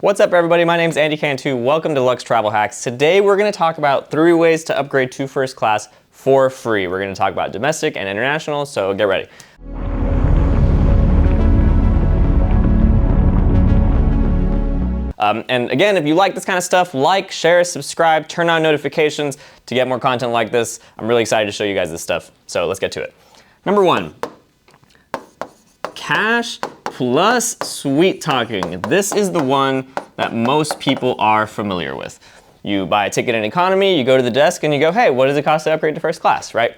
What's up everybody, my name's Andy Cantu. Welcome to Lux Travel Hacks. Today we're going to talk about 3 ways to upgrade to first class for free. We're going to talk about domestic and international, so get ready. And again, if you like this kind of stuff, like, share, subscribe, turn on notifications to get more content like this. I'm really excited to show you guys this stuff, so let's get to it. Number 1, cash plus sweet talking. This is the one that most people are familiar with. You buy a ticket in economy, you go to the desk and you go, hey, what does it cost to upgrade to first class, right?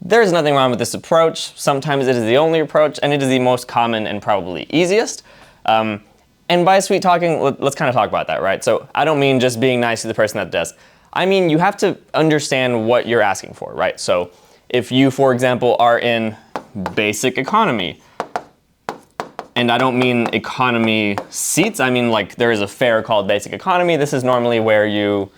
There's nothing wrong with this approach. Sometimes it is the only approach and it is the most common and probably easiest. And by sweet talking, let's kind of talk about that, right? So I don't mean just being nice to the person at the desk. I mean, you have to understand what you're asking for, right? So if you, for example, are in basic economy, and I don't mean economy seats, I mean like there is a fare called basic economy. This is normally where you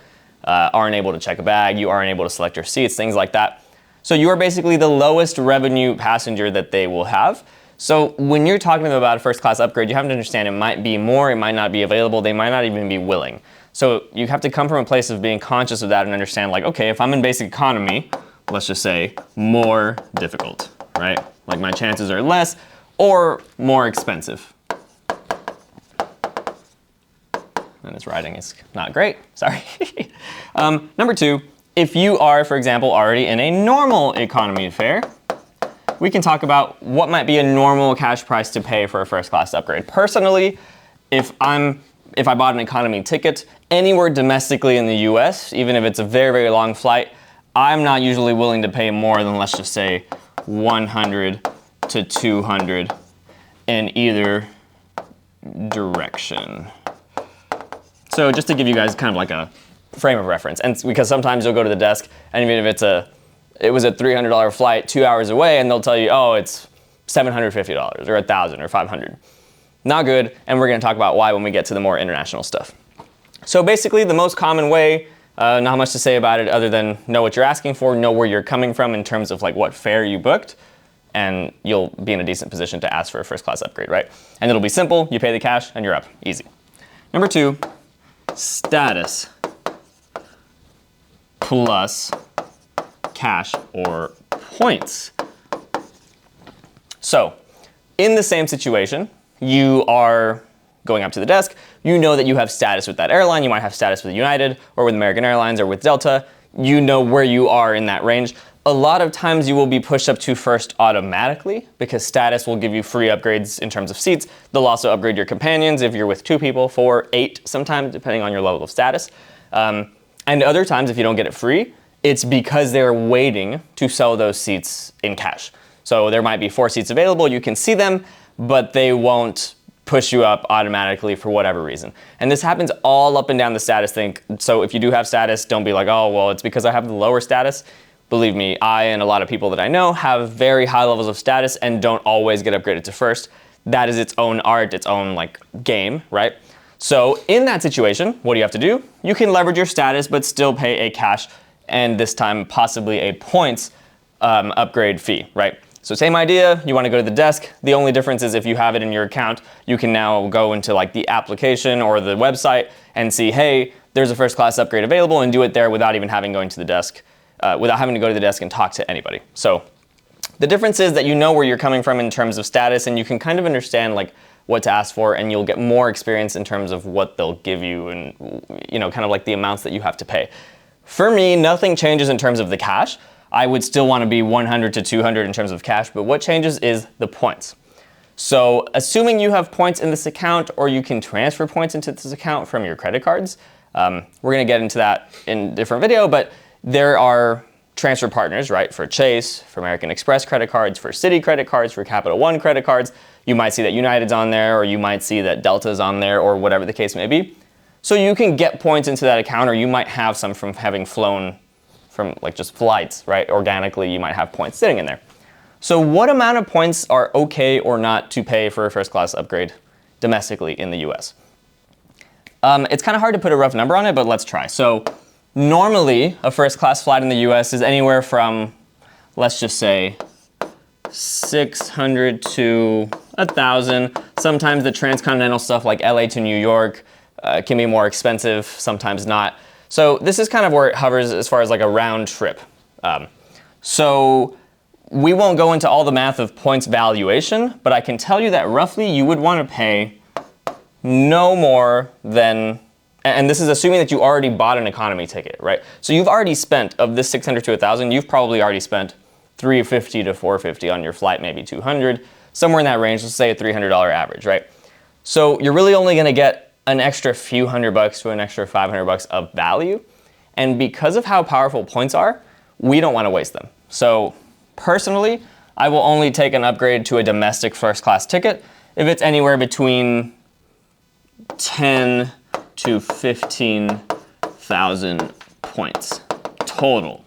aren't able to check a bag, you aren't able to select your seats, things like that. So you are basically the lowest revenue passenger that they will have. So when you're talking to them about a first class upgrade, you have to understand it might be more, it might not be available, they might not even be willing. So you have to come from a place of being conscious of that and understand like, okay, if I'm in basic economy, let's just say more difficult, right? Like my chances are less or more expensive. And this writing is not great, sorry. Number 2, if you are, for example, already in a normal economy fare, we can talk about what might be a normal cash price to pay for a first class upgrade. Personally, if I bought an economy ticket anywhere domestically in the US, even if it's a very, very long flight, I'm not usually willing to pay more than, let's just say, 100 to 200 in either direction. So just to give you guys kind of like a frame of reference, and because sometimes you'll go to the desk, and even if it was a $300 flight 2 hours away, and they'll tell you, oh, it's $750 or $1,000 or $500. Not good, and we're gonna talk about why when we get to the more international stuff. So basically, the most common way, not much to say about it other than know what you're asking for, know where you're coming from in terms of like what fare you booked, and you'll be in a decent position to ask for a first class upgrade, right? And it'll be simple, you pay the cash, and you're up, easy. Number 2, status plus cash or points. So, in the same situation, you are going up to the desk, you know that you have status with that airline, you might have status with United or with American Airlines or with Delta, you know where you are in that range. A lot of times you will be pushed up to first automatically because status will give you free upgrades in terms of seats. They'll also upgrade your companions if you're with 2 people, 4, 8 sometimes, depending on your level of status. And other times if you don't get it free, it's because they're waiting to sell those seats in cash. So there might be 4 seats available, you can see them, but they won't push you up automatically for whatever reason. And this happens all up and down the status thing. So if you do have status, don't be like, oh, well, it's because I have the lower status. Believe me, I and a lot of people that I know have very high levels of status and don't always get upgraded to first. That is its own art, its own like game, right? So in that situation, what do you have to do? You can leverage your status, but still pay a cash and this time possibly a points upgrade fee, right? So same idea, you want to go to the desk. The only difference is if you have it in your account, you can now go into like the application or the website and see, hey, there's a first class upgrade available and do it there without even having to go to the desk and talk to anybody. So the difference is that you know where you're coming from in terms of status and you can kind of understand like what to ask for and you'll get more experience in terms of what they'll give you and kind of like the amounts that you have to pay. For me, nothing changes in terms of the cash. I would still want to be 100 to 200 in terms of cash, but what changes is the points. So assuming you have points in this account or you can transfer points into this account from your credit cards, we're going to get into that in a different video, but there are transfer partners, right? For Chase, for American Express credit cards, for Citi credit cards, for Capital One credit cards. You might see that United's on there, or you might see that Delta's on there, or whatever the case may be. So you can get points into that account, or you might have some from having flown from like just flights, right? Organically, you might have points sitting in there. So what amount of points are okay or not to pay for a first class upgrade domestically in the US? It's kind of hard to put a rough number on it, but let's try. So normally, a first class flight in the US is anywhere from, let's just say, 600 to 1,000. Sometimes the transcontinental stuff like LA to New York, can be more expensive, sometimes not. So this is kind of where it hovers as far as like a round trip. So we won't go into all the math of points valuation, but I can tell you that roughly you would want to pay no more than, and this is assuming that you already bought an economy ticket, right? So you've already spent, of this 600 to 1,000, you've probably already spent $350 to $450 on your flight, maybe $200, somewhere in that range, let's say a $300 average, right? So you're really only gonna get an extra few $100 to an extra $500 of value. And because of how powerful points are, we don't wanna waste them. So personally, I will only take an upgrade to a domestic first class ticket if it's anywhere between 10 to 15,000 points total,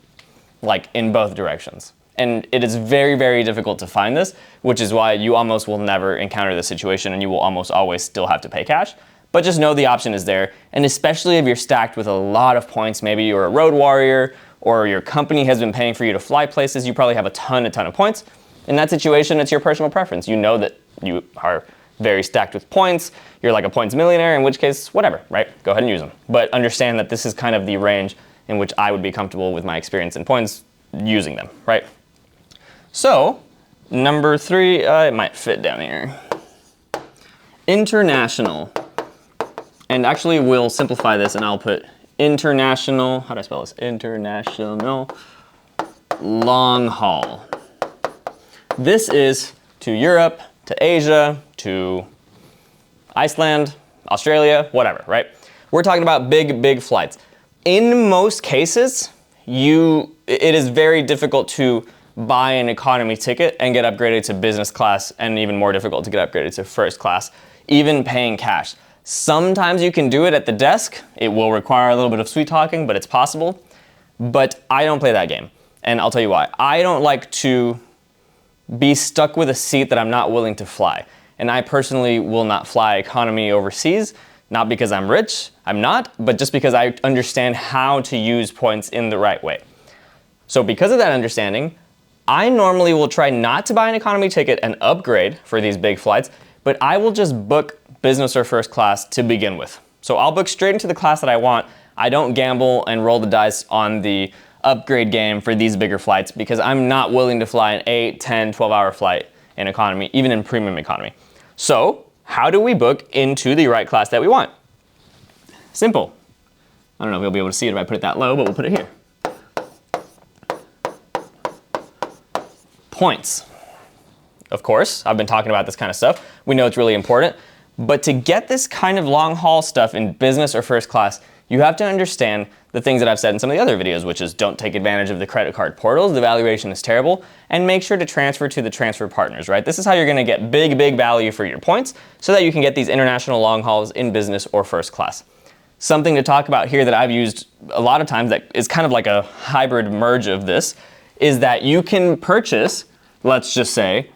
like in both directions. And it is very, very difficult to find this, which is why you almost will never encounter this situation and you will almost always still have to pay cash. But just know the option is there. And especially if you're stacked with a lot of points, maybe you're a road warrior or your company has been paying for you to fly places, you probably have a ton of points. In that situation, it's your personal preference. You know that you are very stacked with points, you're like a points millionaire, in which case, whatever, right? Go ahead and use them. But understand that this is kind of the range in which I would be comfortable with my experience in points using them, right? So, number 3, it might fit down here. International. And actually we'll simplify this and I'll put international, how do I spell this? International long haul. This is to Europe, to Asia, to Iceland, Australia, whatever, right? We're talking about big flights. In most cases, it is very difficult to buy an economy ticket and get upgraded to business class, and even more difficult to get upgraded to first class, even paying cash. Sometimes you can do it at the desk. It will require a little bit of sweet talking, but it's possible. But I don't play that game, and I'll tell you why. I don't like to be stuck with a seat that I'm not willing to fly. And I personally will not fly economy overseas, not because I'm rich, I'm not, but just because I understand how to use points in the right way. So because of that understanding, I normally will try not to buy an economy ticket and upgrade for these big flights, but I will just book business or first class to begin with. So I'll book straight into the class that I want. I don't gamble and roll the dice on the upgrade game for these bigger flights because I'm not willing to fly an 8, 10, 12-hour flight in economy, even in premium economy. So how do we book into the right class that we want? Simple. I don't know if you'll be able to see it if I put it that low, but we'll put it here. Points. Of course, I've been talking about this kind of stuff. We know it's really important. But to get this kind of long haul stuff in business or first class, you have to understand the things that I've said in some of the other videos, which is don't take advantage of the credit card portals, the valuation is terrible, and make sure to transfer to the transfer partners, right? This is how you're gonna get big value for your points so that you can get these international long hauls in business or first class. Something to talk about here that I've used a lot of times that is kind of like a hybrid merge of this is that you can purchase, let's just say,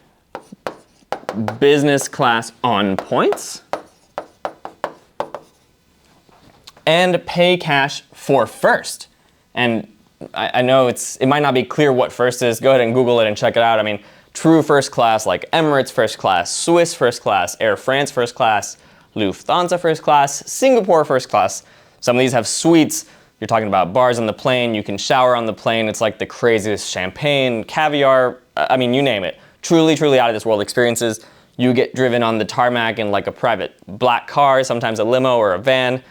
business class on points and pay cash for first. And I know it might not be clear what first is. Go ahead and Google it and check it out. I mean, true first class like Emirates first class, Swiss first class, Air France first class, Lufthansa first class, Singapore first class. Some of these have suites. You're talking about bars on the plane. You can shower on the plane. It's like the craziest champagne, caviar, I mean, you name it. Truly out of this world experiences. You get driven on the tarmac in like a private black car, sometimes a limo or a van,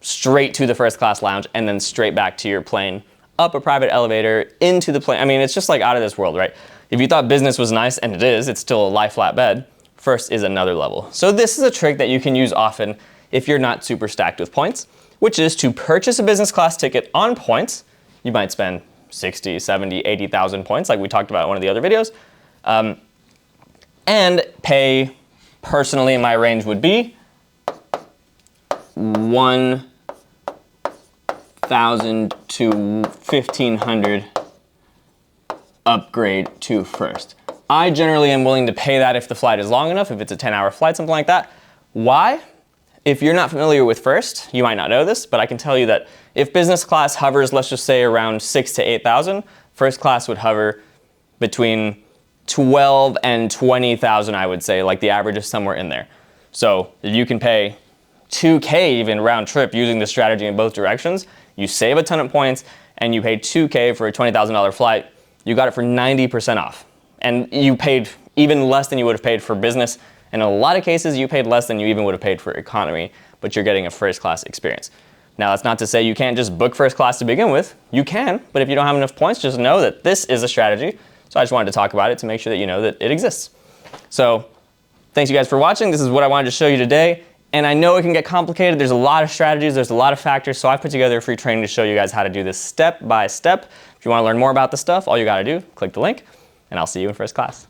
straight to the first class lounge and then straight back to your plane, up a private elevator, into the plane. I mean, it's just like out of this world, right? If you thought business was nice, and it is, it's still a lie flat bed, first is another level. So this is a trick that you can use often if you're not super stacked with points, which is to purchase a business class ticket on points. You might spend 60, 70, 80,000 points like we talked about in one of the other videos, and pay, personally my range would be 1,000 to 1,500 upgrade to first. I generally am willing to pay that if the flight is long enough, if it's a 10-hour flight, something like that. Why? If you're not familiar with first, you might not know this, but I can tell you that if business class hovers, let's just say around 6,000 to 8,000, first class would hover between 12 and 20,000, I would say, like the average is somewhere in there. So if you can pay 2K even round trip using this strategy in both directions. You save a ton of points and you paid $2K for a $20,000 flight. You got it for 90% off. And you paid even less than you would have paid for business. And in a lot of cases, you paid less than you even would have paid for economy, but you're getting a first class experience. Now, that's not to say you can't just book first class to begin with. You can, but if you don't have enough points, just know that this is a strategy. So I just wanted to talk about it to make sure that you know that it exists. So thanks you guys for watching. This is what I wanted to show you today. And I know it can get complicated. There's a lot of strategies. There's a lot of factors. So I put together a free training to show you guys how to do this step by step. If you want to learn more about this stuff, all you got to do, click the link, and I'll see you in first class.